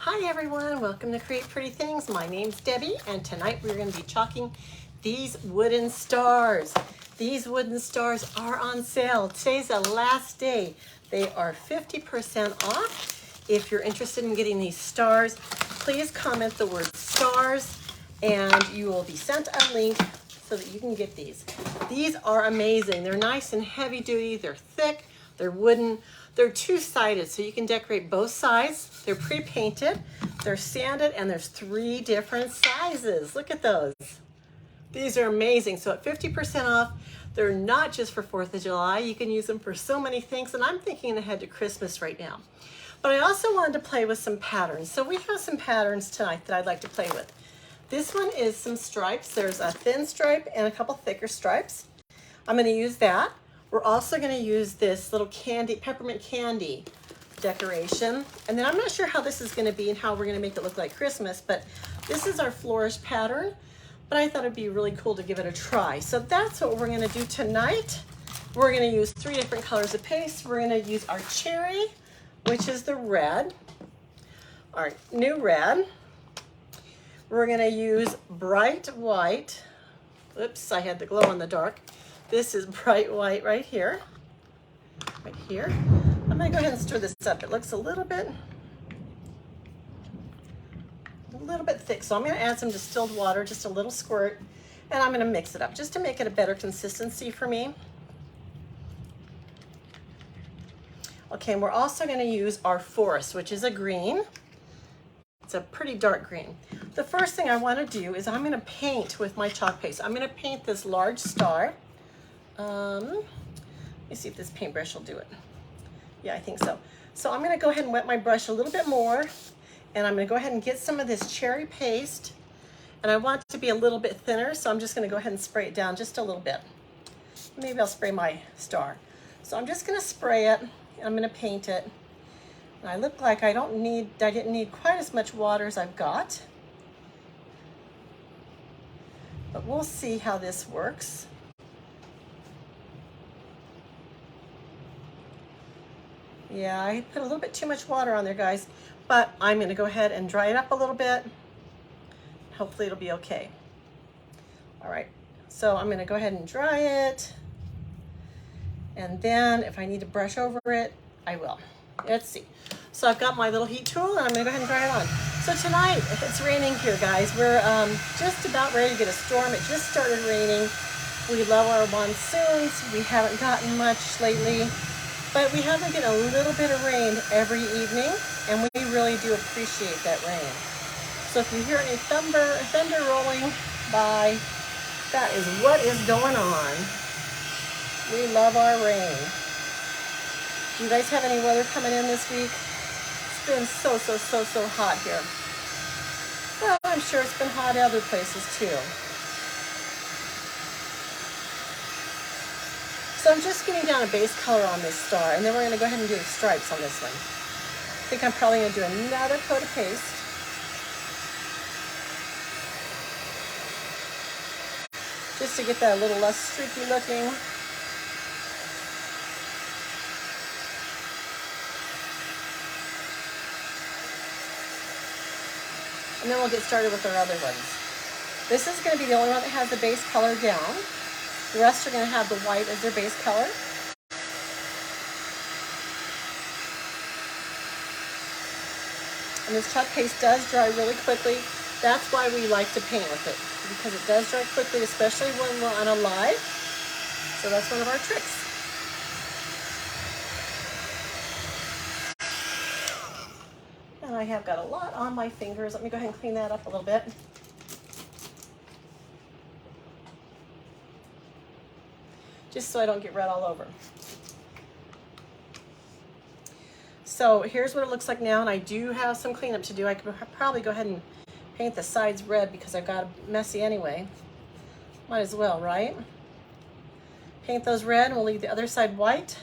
Hi everyone, welcome to Create Pretty Things. My name's Debbie and tonight we're going to be chalking these wooden stars. These wooden stars are on sale. Today's the last day. They are 50% off. If you're interested in getting these stars, please comment the word stars and you will be sent a link so that you can get these. These are amazing. They're nice and heavy duty. They're thick. They're wooden. They're two-sided, so you can decorate both sides. They're pre-painted, they're sanded, and there's 3 different sizes. Look at those. These are amazing. So at 50% off, they're not just for 4th of July. You can use them for so many things, and I'm thinking ahead to Christmas right now. But I also wanted to play with some patterns. So we have some patterns tonight that I'd like to play with. This one is some stripes. There's a thin stripe and a couple thicker stripes. I'm going to use that. We're also going to use this little candy, peppermint candy decoration. And then I'm not sure how this is going to be and how we're going to make it look like Christmas, but this is our flourish pattern. But I thought it'd be really cool to give it a try. So that's what we're going to do tonight. We're going to use 3 different colors of paste. We're going to use our cherry, which is the red, our new red. We're going to use bright white. Oops, I had the glow in the dark. This is bright white right here. Right here. I'm going to go ahead and stir this up. It looks a little bit thick. So I'm going to add some distilled water, just a little squirt, and I'm going to mix it up just to make it a better consistency for me. Okay, and we're also going to use our forest, which is a green. It's a pretty dark green. The first thing I want to do is I'm going to paint with my chalk paste. I'm going to paint this large star. Let me see if this paintbrush will do it. Yeah, I think so. So I'm going to go ahead and wet my brush a little bit more, and I'm going to go ahead and get some of this cherry paste, and I want it to be a little bit thinner, so I'm just going to go ahead and spray it down just a little bit. Maybe I'll spray my star. So I'm just going to spray it, and I'm going to paint it. And I look like I didn't need quite as much water as I've got, but we'll see how this works. Yeah, I put a little bit too much water on there, guys, but I'm going to go ahead and dry it up a little bit. Hopefully it'll be okay. All right, so I'm going to go ahead and dry it, and then if I need to brush over it, I will. Let's see. So I've got my little heat tool, and I'm going to go ahead and dry it on. So tonight, it's raining here, guys. We're just about ready to get a storm. It just started raining. We love our monsoons. We haven't gotten much lately. But we have been getting a little bit of rain every evening, and we really do appreciate that rain. So if you hear any thunder rolling by, that is what is going on. We love our rain. Do you guys have any weather coming in this week? It's been so hot here. Well, I'm sure it's been hot other places too. So I'm just getting down a base color on this star, and then we're going to go ahead and do the stripes on this one. I think I'm probably going to do another coat of paste. Just to get that a little less streaky looking. And then we'll get started with our other ones. This is going to be the only one that has the base color down. The rest are going to have the white as their base color. And this chalk paste does dry really quickly. That's why we like to paint with it, because it does dry quickly, especially when we're on a live. So that's one of our tricks. And I have got a lot on my fingers. Let me go ahead and clean that up a little bit. Just so I don't get red all over. So here's what it looks like now, and I do have some cleanup to do. I could probably go ahead and paint the sides red because I've got it messy anyway. Might as well, right? Paint those red, and we'll leave the other side white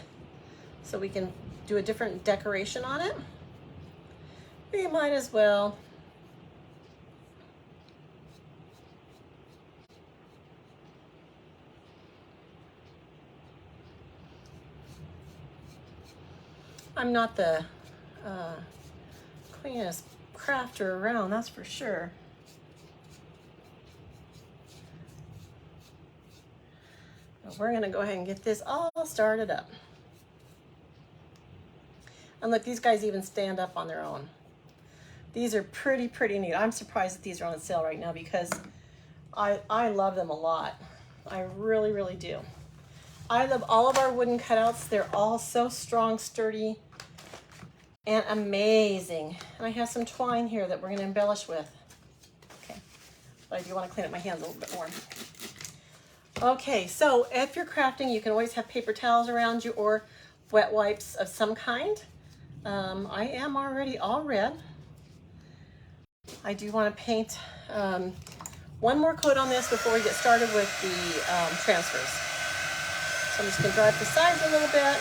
so we can do a different decoration on it. We might as well. I'm not the cleanest crafter around, that's for sure. But we're gonna go ahead and get this all started up. And look, these guys even stand up on their own. These are pretty neat. I'm surprised that these are on sale right now because I love them a lot. I really do. I love all of our wooden cutouts. They're all so strong, sturdy, and amazing. And I have some twine here that we're gonna embellish with. Okay, but I do wanna clean up my hands a little bit more. Okay, so if you're crafting, you can always have paper towels around you or wet wipes of some kind. I am already all red. I do want to paint one more coat on this before we get started with the transfers. So I'm just going to dry up the sides a little bit.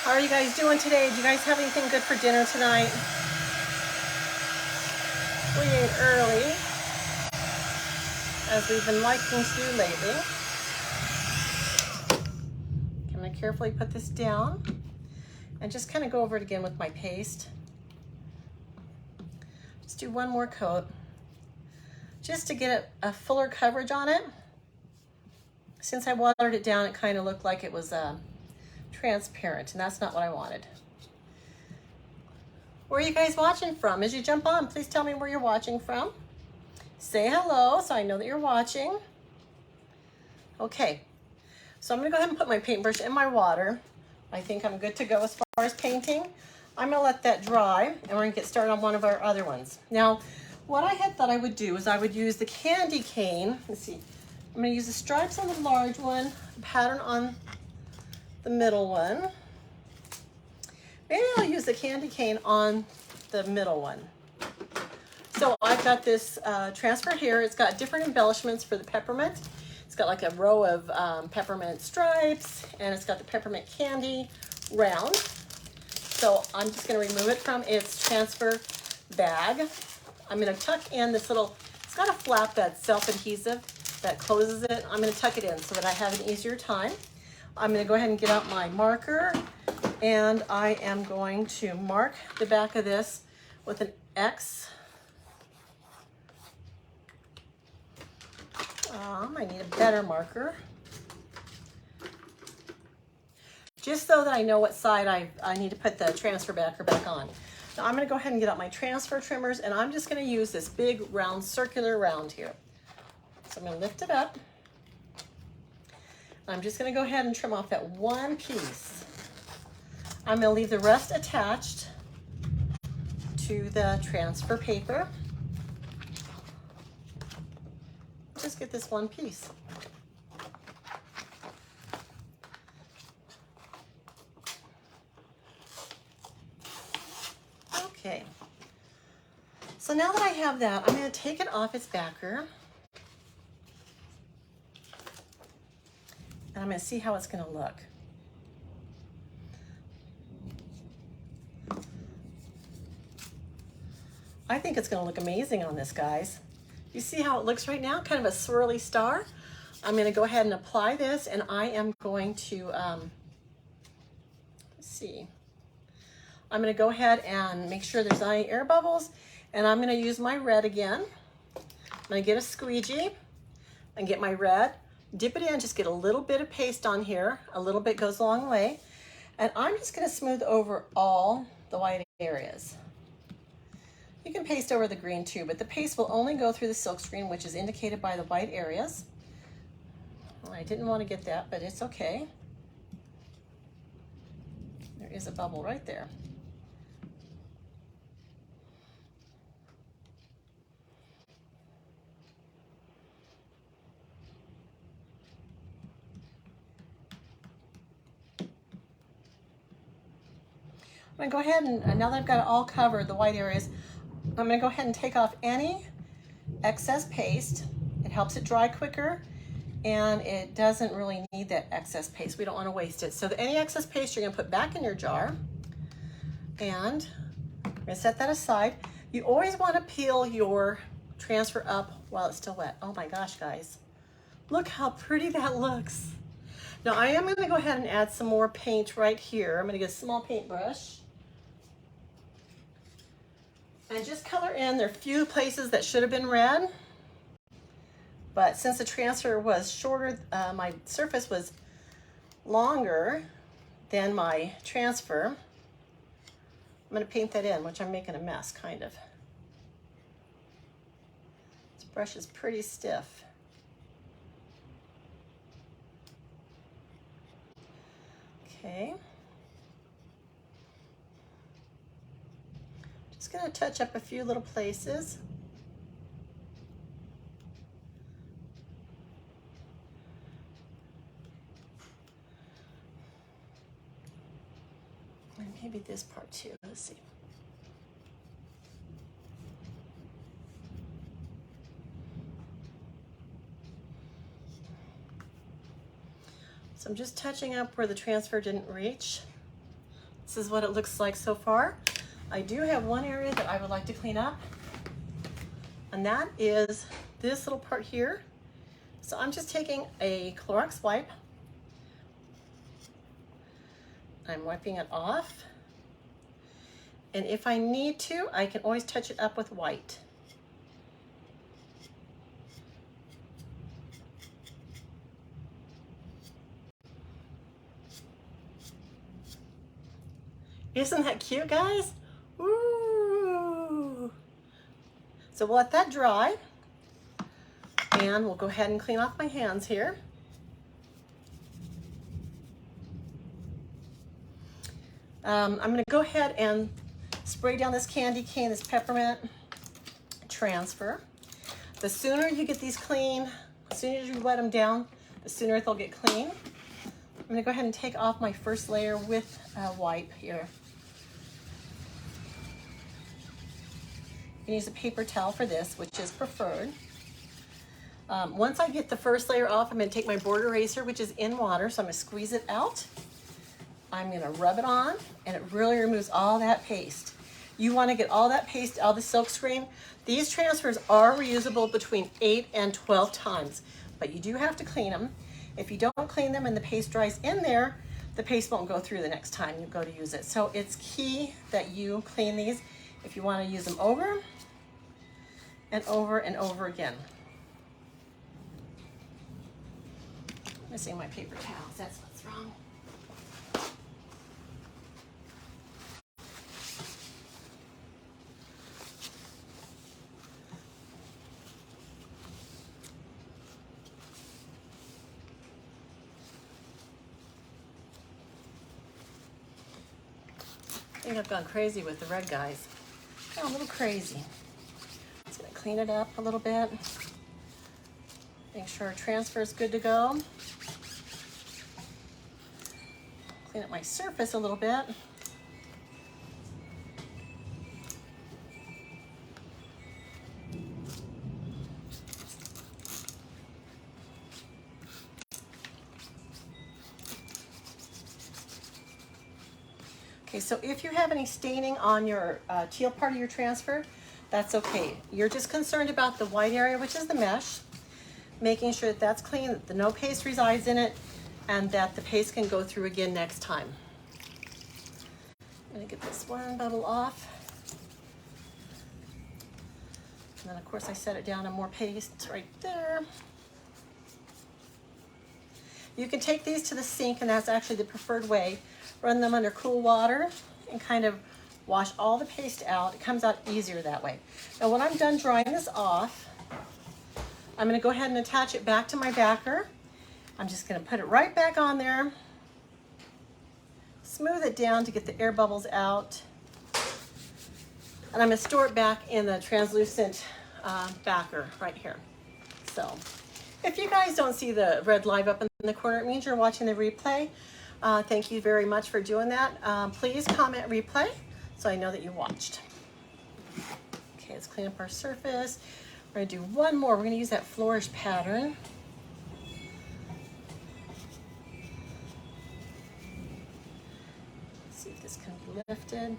How are you guys doing today? Do you guys have anything good for dinner tonight? We ate early, as we've been liking to do lately. I'm going to carefully put this down and just kind of go over it again with my paste. Just do one more coat just to get a fuller coverage on it. Since I watered it down, it kind of looked like it was transparent, and that's not what I wanted. Where are you guys watching from? As you jump on, please tell me where you're watching from. Say hello so I know that you're watching. Okay, so I'm gonna go ahead and put my paintbrush in my water. I think I'm good to go as far as painting. I'm gonna let that dry, and we're gonna get started on one of our other ones. Now, what I had thought I would do is I would use the candy cane. Let's see, I'm gonna use the stripes on the large one, pattern on the middle one. Maybe I'll use the candy cane on the middle one. So I've got this transfer here. It's got different embellishments for the peppermint. It's got like a row of peppermint stripes, and it's got the peppermint candy round. So I'm just gonna remove it from its transfer bag. I'm gonna tuck in this little, it's got a flap that's self-adhesive that closes it. I'm gonna tuck it in so that I have an easier time. I'm going to go ahead and get out my marker, and I am going to mark the back of this with an X. I need a better marker. Just so that I know what side I need to put the transfer backer back on. Now I'm going to go ahead and get out my transfer trimmers, and I'm just going to use this big round circular round here. So I'm going to lift it up. I'm just going to go ahead and trim off that one piece. I'm going to leave the rest attached to the transfer paper. Just get this one piece. Okay. So now that I have that, I'm going to take it off its backer. And I'm going to see how it's going to look. I think it's going to look amazing on this, guys. You see how it looks right now? Kind of a swirly star. I'm going to go ahead and apply this, and I am going to, let's see. I'm going to go ahead and make sure there's not any air bubbles, and I'm going to use my red again. I'm going to get a squeegee and get my red. Dip it in, just get a little bit of paste on here. A little bit goes a long way. And I'm just gonna smooth over all the white areas. You can paste over the green too, but the paste will only go through the silk screen, which is indicated by the white areas. Well, I didn't want to get that, but it's okay. There is a bubble right there. I'm going to go ahead and now that I've got it all covered, the white areas, I'm going to go ahead and take off any excess paste. It helps it dry quicker, and it doesn't really need that excess paste. We don't want to waste it. So any excess paste you're going to put back in your jar, and we're going to set that aside. You always want to peel your transfer up while it's still wet. Oh my gosh, guys. Look how pretty that looks. Now I am going to go ahead and add some more paint right here. I'm going to get a small paintbrush and just color in. There are a few places that should have been red, but since the transfer was shorter, my surface was longer than my transfer, I'm going to paint that in, which I'm making a mess, kind of. This brush is pretty stiff. Okay. Just going to touch up a few little places. And maybe this part too. Let's see. So I'm just touching up where the transfer didn't reach. This is what it looks like so far. I do have one area that I would like to clean up, and that is this little part here. So I'm just taking a Clorox wipe. I'm wiping it off. And if I need to, I can always touch it up with white. Isn't that cute, guys? Ooh. So we'll let that dry, and we'll go ahead and clean off my hands here. I'm going to go ahead and spray down this candy cane, this peppermint transfer. The sooner you get these clean, as soon as you wet them down, the sooner they'll get clean. I'm going to go ahead and take off my first layer with a wipe here. You can use a paper towel for this, which is preferred. Once I get the first layer off, I'm going to take my board eraser, which is in water, so I'm going to squeeze it out. I'm going to rub it on, and it really removes all that paste. You want to get all that paste out of the silk screen. These transfers are reusable between 8 and 12 times, but you do have to clean them. If you don't clean them and the paste dries in there, the paste won't go through the next time you go to use it. So it's key that you clean these if you want to use them over and over and over again. I'm missing my paper towels, that's what's wrong. I think I've gone crazy with the red, guys. Oh, a little crazy. Just gonna clean it up a little bit. Make sure our transfer is good to go. Clean up my surface a little bit. Okay, so if you have any staining on your teal part of your transfer, that's okay. You're just concerned about the white area, which is the mesh, making sure that that's clean, that no paste resides in it, and that the paste can go through again next time. I'm gonna get this one bubble off. And then of course I set it down on more paste right there. You can take these to the sink, and that's actually the preferred way. Run them under cool water and kind of wash all the paste out. It comes out easier that way. Now when I'm done drying this off, I'm going to go ahead and attach it back to my backer. I'm just going to put it right back on there. Smooth it down to get the air bubbles out. And I'm going to store it back in the translucent backer right here. So if you guys don't see the red live up in the corner, it means you're watching the replay. Thank you very much for doing that. Please comment replay so I know that you watched. Okay, let's clean up our surface. We're gonna do one more. We're gonna use that flourish pattern. See if this can be lifted.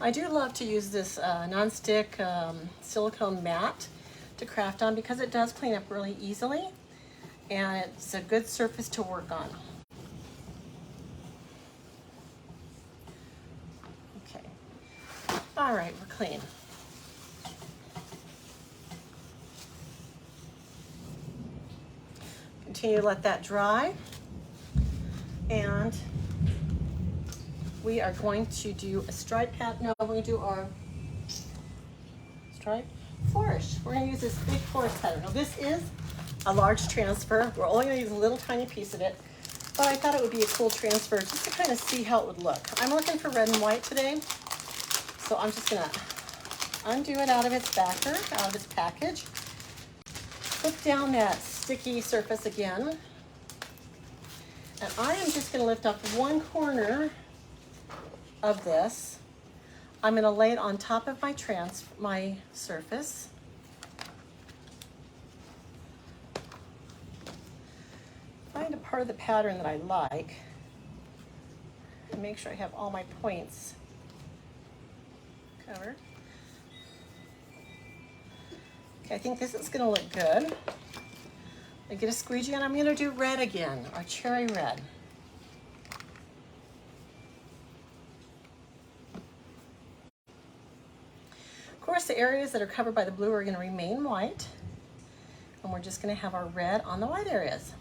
I do love to use this non-stick silicone mat to craft on because it does clean up really easily and it's a good surface to work on. Okay, all right, we're clean. Continue to let that dry, and we are going to do a stripe pattern. No, we're going to do our stripe flourish. We're going to use this big flourish pattern. Now this is a large transfer. We're only going to use a little tiny piece of it, but I thought it would be a cool transfer just to kind of see how it would look. I'm looking for red and white today, so I'm just going to undo it out of its backer, out of its package. Put down that sticky surface again, and I am just going to lift up one corner of this. I'm going to lay it on top of my surface. Find a part of the pattern that I like and make sure I have all my points covered. Okay, I think this is going to look good. I get a squeegee and I'm going to do red again, or cherry red. Of course, the areas that are covered by the blue are going to remain white, and we're just going to have our red on the white areas.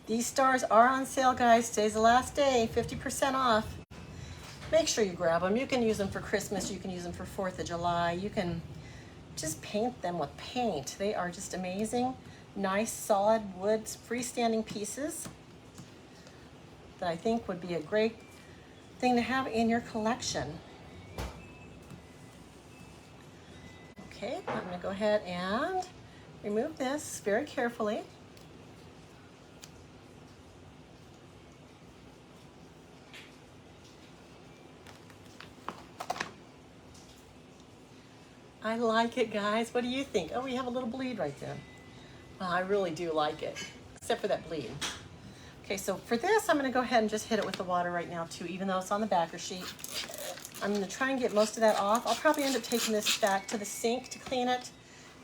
These stars are on sale, guys. Today's the last day, 50% off. Make sure you grab them. You can use them for Christmas. You can use them for 4th of July. You can just paint them with paint. They are just amazing. Nice, solid wood, freestanding pieces that I think would be a great thing to have in your collection. Okay, I'm going to go ahead and remove this very carefully. I like it, guys. What do you think? Oh, we have a little bleed right there. Well, I really do like it, except for that bleed. Okay, so for this, I'm going to go ahead and just hit it with the water right now, too, even though it's on the backer sheet. I'm going to try and get most of that off. I'll probably end up taking this back to the sink to clean it.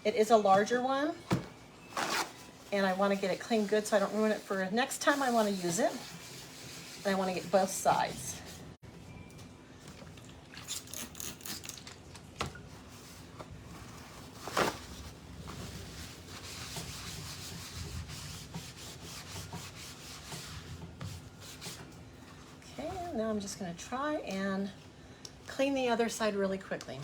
It is a larger one, and I want to get it cleaned good so I don't ruin it for next time I want to use it. And I want to get both sides. Now I'm just going to try and clean the other side really quickly.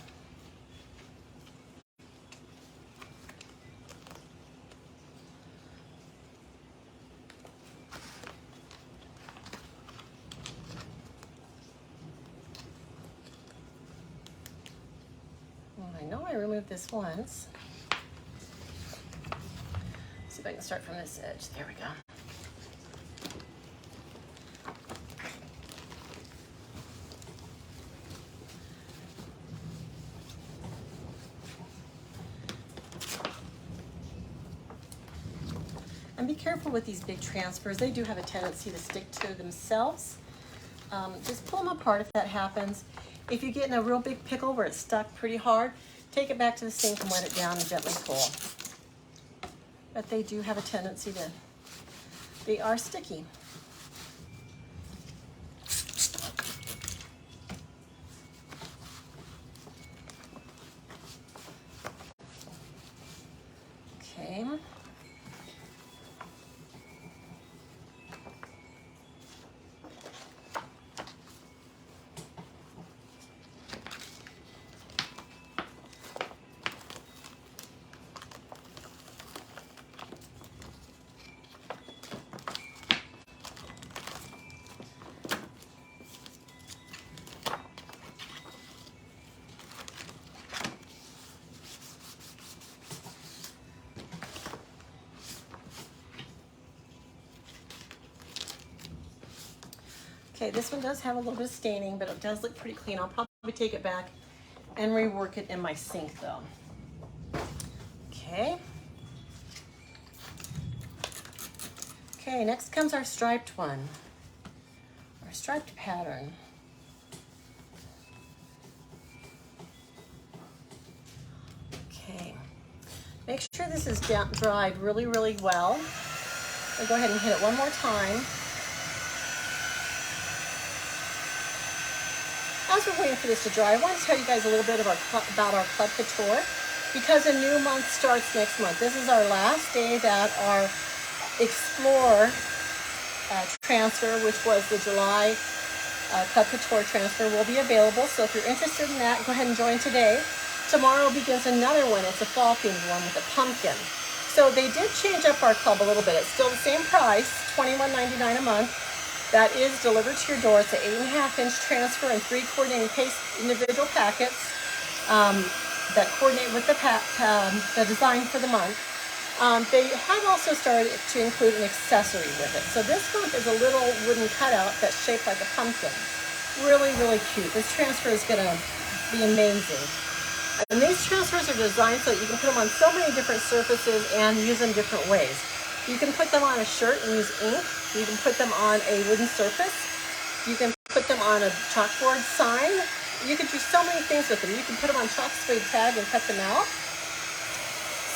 Well, I know I removed this once. Let's see if I can start from this edge. There we go. And be careful with these big transfers. They do have a tendency to stick to themselves. Just pull them apart if that happens. If you get in a real big pickle where it's stuck pretty hard, take it back to the sink and wet it down and gently pull. But they do have a tendency to, they are sticky. Okay. Okay, this one does have a little bit of staining, but it does look pretty clean. I'll probably take it back and rework it in my sink though. Okay. Okay, next comes our striped one, our striped pattern. Okay, make sure this is dried really, really well. I'll go ahead and hit it one more time. As we're waiting for this to dry, I want to tell you guys a little bit about our Club Couture, because a new month starts next month. This is our last day that our Explore transfer, which was the July Club Couture transfer, will be available. So if you're interested in that, go ahead and join today. Tomorrow begins another one. It's a fall themed one with a pumpkin. So they did change up our club a little bit. It's still the same price, $21.99 a month. That is delivered to your door. It's an 8.5-inch transfer and 3 coordinating individual packets that coordinate with the design for the month. They have also started to include an accessory with it. So this one is a little wooden cutout that's shaped like a pumpkin. Really, really cute. This transfer is going to be amazing. And these transfers are designed so that you can put them on so many different surfaces and use them different ways. You can put them on a shirt and use ink. You can put them on a wooden surface. You can put them on a chalkboard sign. You can do so many things with them. You can put them on chalk suede tag and cut them out.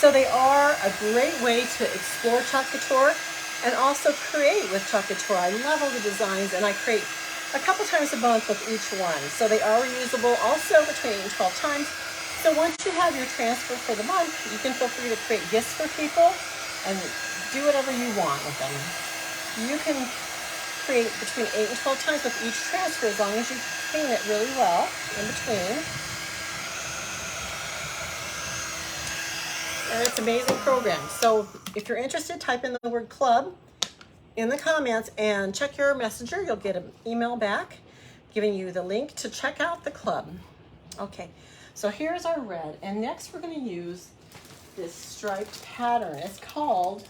So they are a great way to explore chalk couture and also create with chalk couture. I love all the designs, and I create a couple times a month with each one. So they are reusable also between 8 and 12 times. So once you have your transfer for the month, you can feel free to create gifts for people and do whatever you want with them. You can create between 8 and 12 times with each transfer as long as you clean it really well in between. And it's an amazing program. So if you're interested, type in the word club in the comments and check your messenger. You'll get an email back giving you the link to check out the club. Okay, so here's our red. And next we're going to use this striped pattern. It's called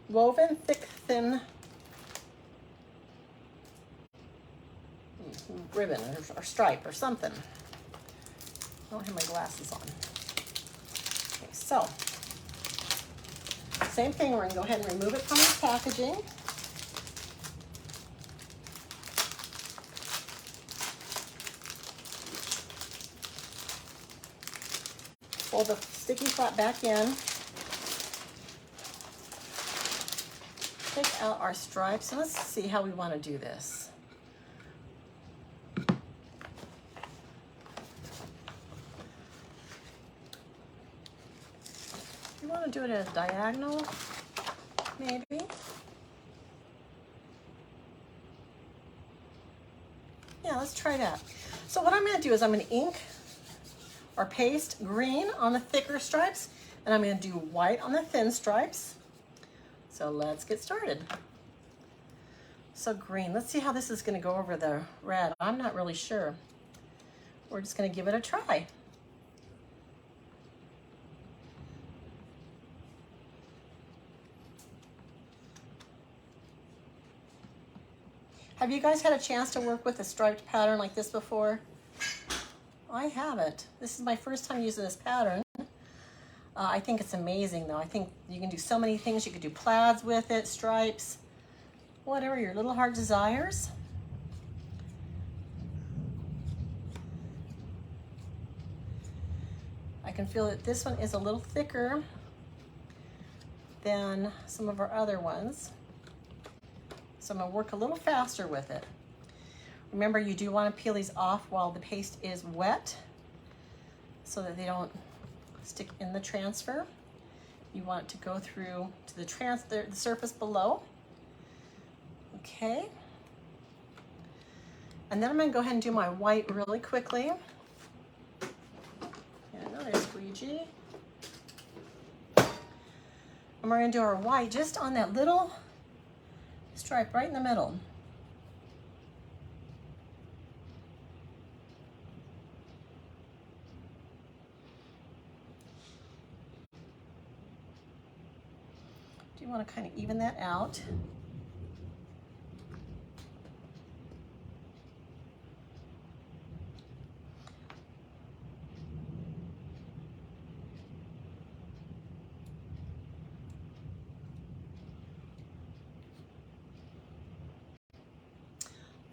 Woven Thick Thin Ribbon or stripe or something. I don't have my glasses on. Okay, so same thing, we're going to go ahead and remove it from the packaging. Fold the sticky flap back in. Take out our stripes, and let's see how we want to do this. You want to do it at a diagonal, maybe? Yeah, let's try that. So what I'm going to do is I'm going to ink or paste green on the thicker stripes, and I'm going to do white on the thin stripes. So let's get started. So green, let's see how this is going to go over the red. I'm not really sure. We're just going to give it a try. Have you guys had a chance to work with a striped pattern like this before? I haven't. This is my first time using this pattern. I think it's amazing though. I think you can do so many things. You could do plaids with it, stripes, whatever your little heart desires. I can feel that this one is a little thicker than some of our other ones. So I'm going to work a little faster with it. Remember, you do want to peel these off while the paste is wet so that they don't stick in the transfer. You want it to go through to the surface below. Okay. And then I'm going to go ahead and do my white really quickly. And another squeegee. And we're going to do our white just on that little stripe right in the middle. Do you want to kind of even that out?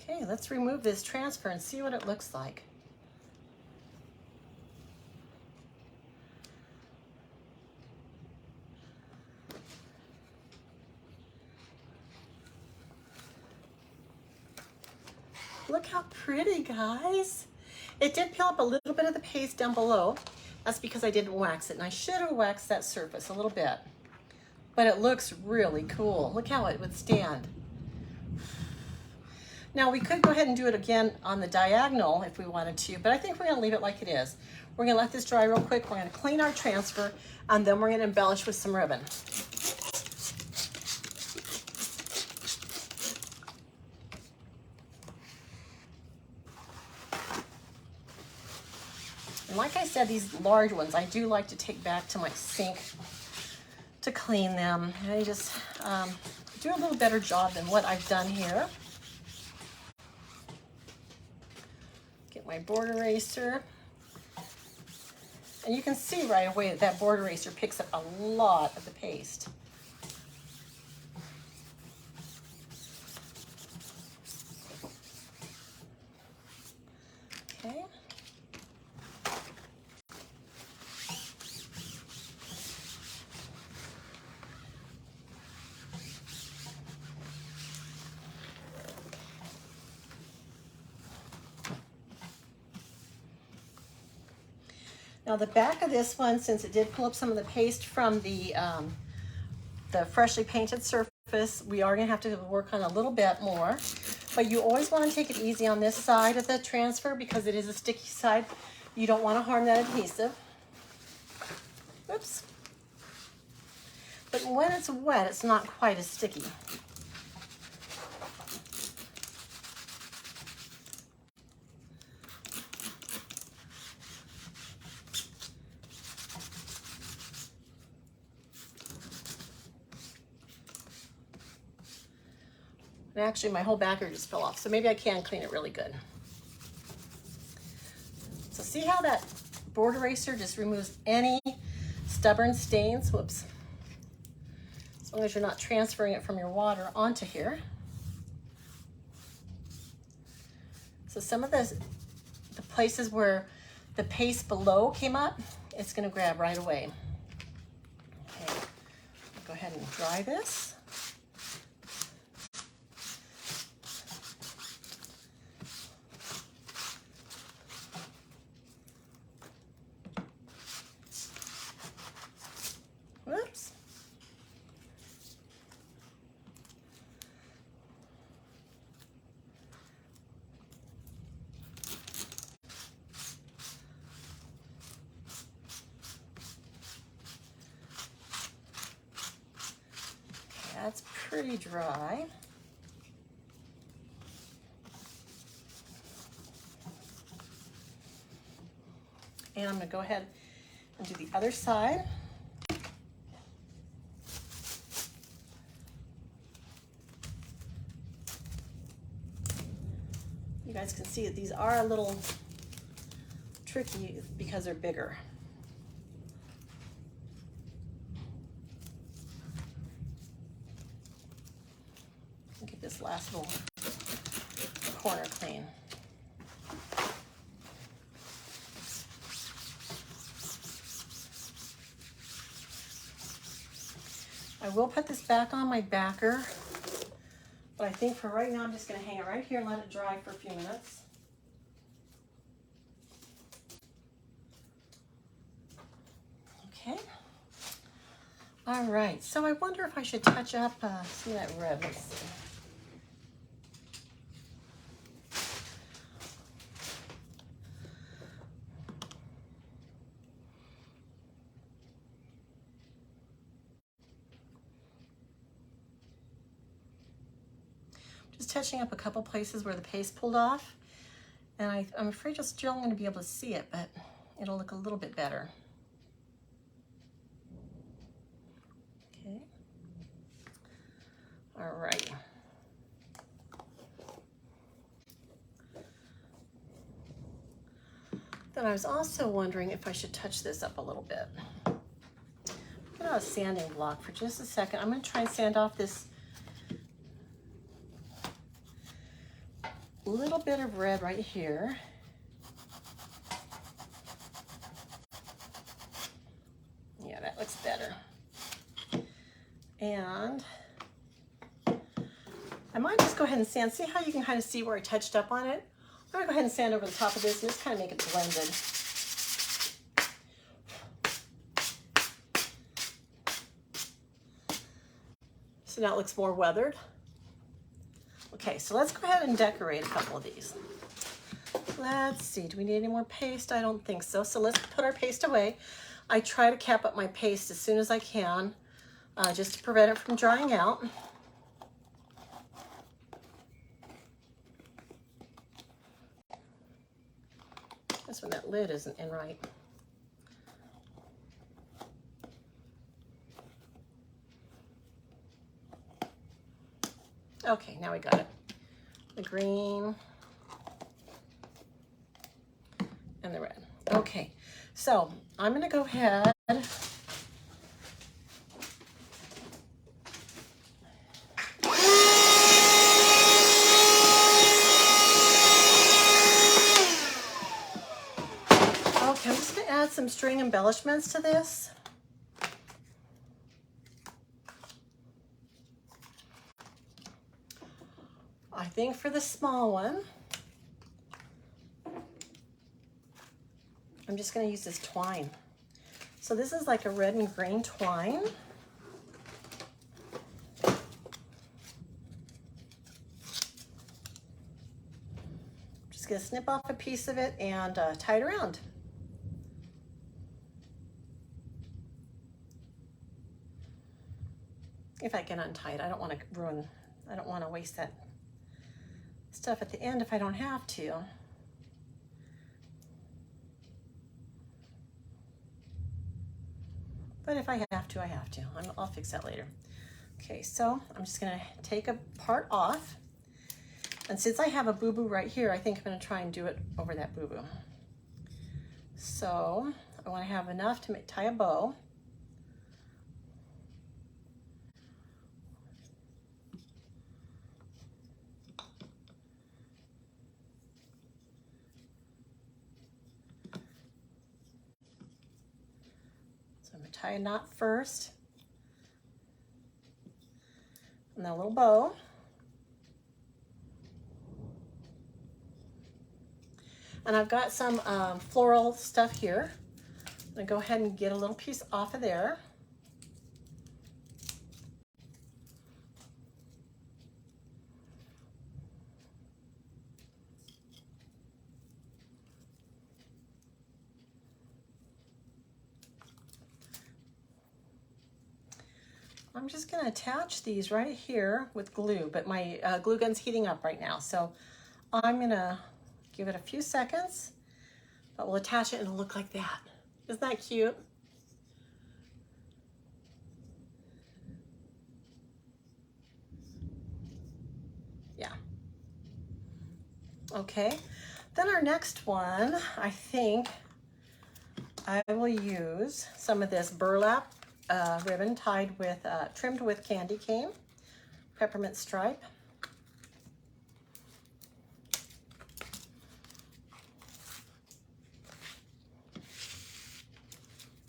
Okay, let's remove this transfer and see what it looks like. Look how pretty, guys. It did peel up a little bit of the paste down below. That's because I didn't wax it, and I should have waxed that surface a little bit. But it looks really cool. Look how it would stand. Now we could go ahead and do it again on the diagonal if we wanted to, but I think we're gonna leave it like it is. We're gonna let this dry real quick. We're gonna clean our transfer, and then we're gonna embellish with some ribbon. And like I said, these large ones, I do like to take back to my sink to clean them. And I just do a little better job than what I've done here. Get my board eraser. And you can see right away that that board eraser picks up a lot of the paste. Okay. Now the back of this one, since it did pull up some of the paste from the freshly painted surface, we are gonna have to work on a little bit more. But you always wanna take it easy on this side of the transfer because it is a sticky side. You don't wanna harm that adhesive. Oops. But when it's wet, it's not quite as sticky. And actually my whole backer just fell off, so maybe I can clean it really good. So see how that board eraser just removes any stubborn stains? Whoops. As long as you're not transferring it from your water onto here. So some of the places where the paste below came up, it's gonna grab right away. Okay, go ahead and dry this. Whoops. That's pretty dry. And I'm gonna go ahead and do the other side. You guys can see that these are a little tricky because they're bigger. Get this last little corner clean. I will put this back on my backer, but I think for right now I'm just going to hang it right here and let it dry for a few minutes. Okay. All right, so I wonder if I should touch up some of that red. Let's see. Just touching up a couple places where the paste pulled off. And I'm afraid you're still going to be able to see it, but it'll look a little bit better. Okay. All right. Then I was also wondering if I should touch this up a little bit. Put out a sanding block for just a second. I'm going to try and sand off this little bit of red right here. Yeah, that looks better. And I might just go ahead and sand. See how you can kind of see where I touched up on it? I'm gonna go ahead and sand over the top of this and just kind of make it blended. So now it looks more weathered. Okay, so let's go ahead and decorate a couple of these. Let's see, do we need any more paste? I don't think so. So let's put our paste away. I try to cap up my paste as soon as I can, just to prevent it from drying out. That's when that lid isn't in right. Okay, now we got it. The green and the red. Okay, so I'm gonna go ahead I'm just gonna add some string embellishments to this. I think for the small one, I'm just gonna use this twine. So this is like a red and green twine. Just gonna snip off a piece of it and tie it around. If I can untie it, I don't want to waste that stuff at the end if I don't have to. But if I have to, I have to. I'll fix that later. Okay, so I'm just gonna take a part off. And since I have a boo-boo right here, I think I'm gonna try and do it over that boo-boo. So I wanna have enough to tie a bow. I'm gonna tie a knot first, and then a little bow. And I've got some floral stuff here. I'm gonna go ahead and get a little piece off of there. I'm just gonna attach these right here with glue, but my glue gun's heating up right now. So I'm gonna give it a few seconds, but we'll attach it and it'll look like that. Isn't that cute? Yeah. Okay, then our next one, I think I will use some of this burlap ribbon tied with, trimmed with candy cane, peppermint stripe.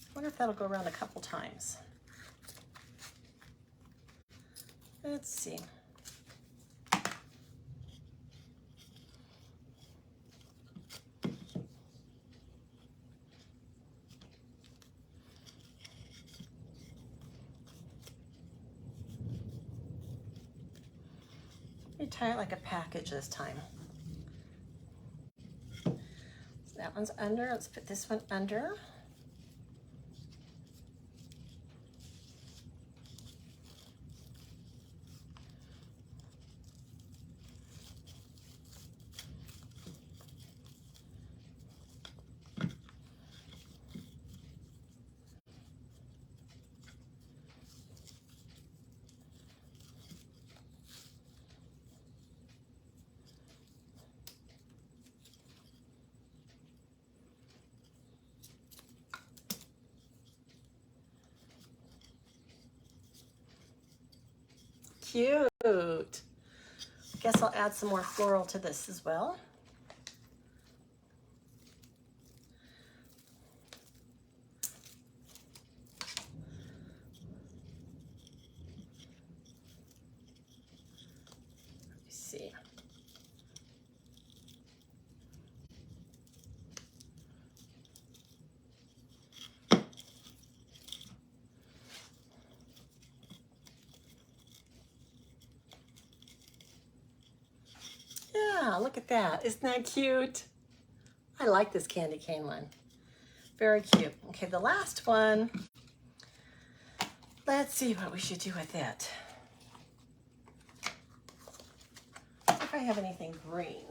I wonder if that'll go around a couple times. Let's see. Let me tie it like a package this time. So that one's under. Let's put this one under. Cute. guess I'll add some more floral to this as well. Let's see. Yeah, look at that. Isn't that cute? I like this candy cane one. Very cute. Okay, the last one. Let's see what we should do with it. If I have anything green.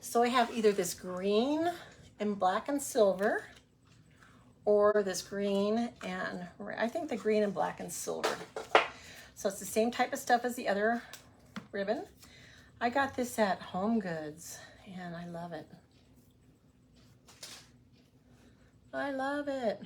So I have either this green and black and silver, or this green and I think the green and black and silver. So it's the same type of stuff as the other ribbon. I got this at Home Goods and I love it. I love it.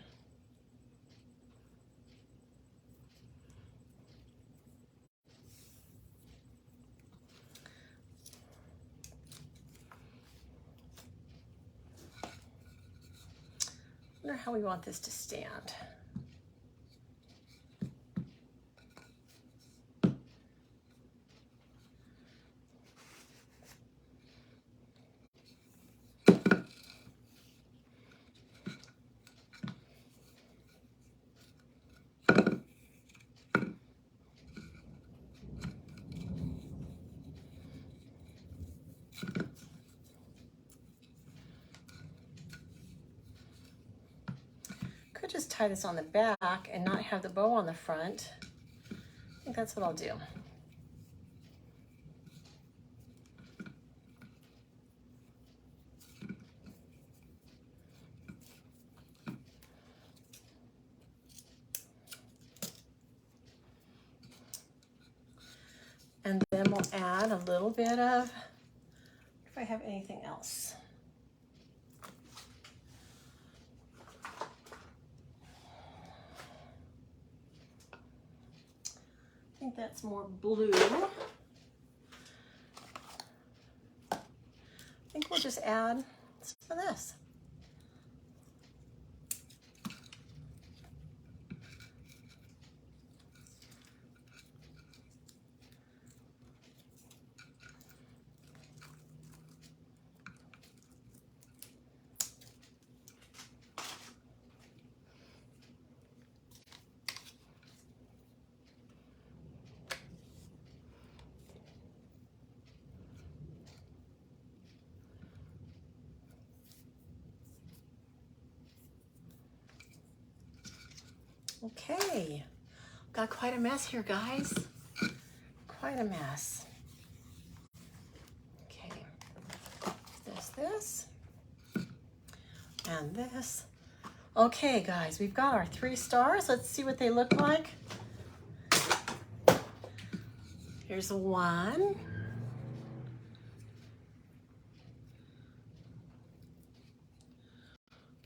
I wonder how we want this to stand. Could just tie this on the back and not have the bow on the front. I think that's what I'll do. And then we'll add a little bit of, if I have anything else. I think that's more blue. I think we'll just add some of this. Okay, got quite a mess here, guys. Quite a mess. Okay, this, and this. Okay, guys, we've got our 3 stars. Let's see what they look like. Here's one.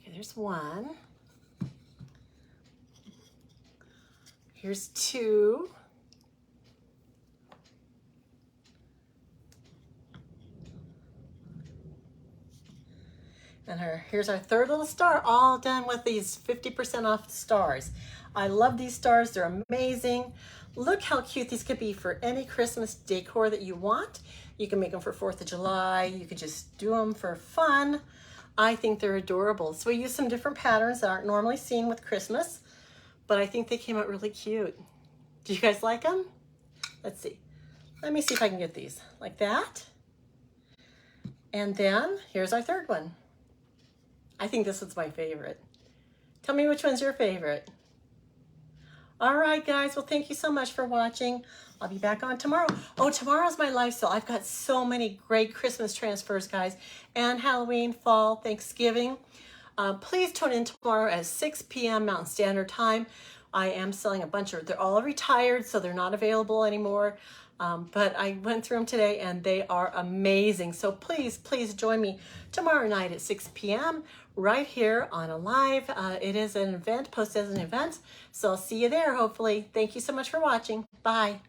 Okay, there's one. Here's 2. And here's our 3rd little star, all done with these 50% off stars. I love these stars, they're amazing. Look how cute these could be for any Christmas decor that you want. You can make them for 4th of July, you could just do them for fun. I think they're adorable. So we used some different patterns that aren't normally seen with Christmas, but I think they came out really cute. Do you guys like them? Let's see. Let me see if I can get these like that. And then here's our 3rd one. I think this one's my favorite. Tell me which one's your favorite. All right, guys. Well, thank you so much for watching. I'll be back on tomorrow. Oh, tomorrow's my live sale. I've got so many great Christmas transfers, guys, and Halloween, fall, Thanksgiving. Please tune in tomorrow at 6 p.m. Mountain Standard Time. I am selling a bunch of, they're all retired, so they're not available anymore. But I went through them today and they are amazing. So please, please join me tomorrow night at 6 p.m. right here on a live. It is an event, posted as an event. So I'll see you there, hopefully. Thank you so much for watching. Bye.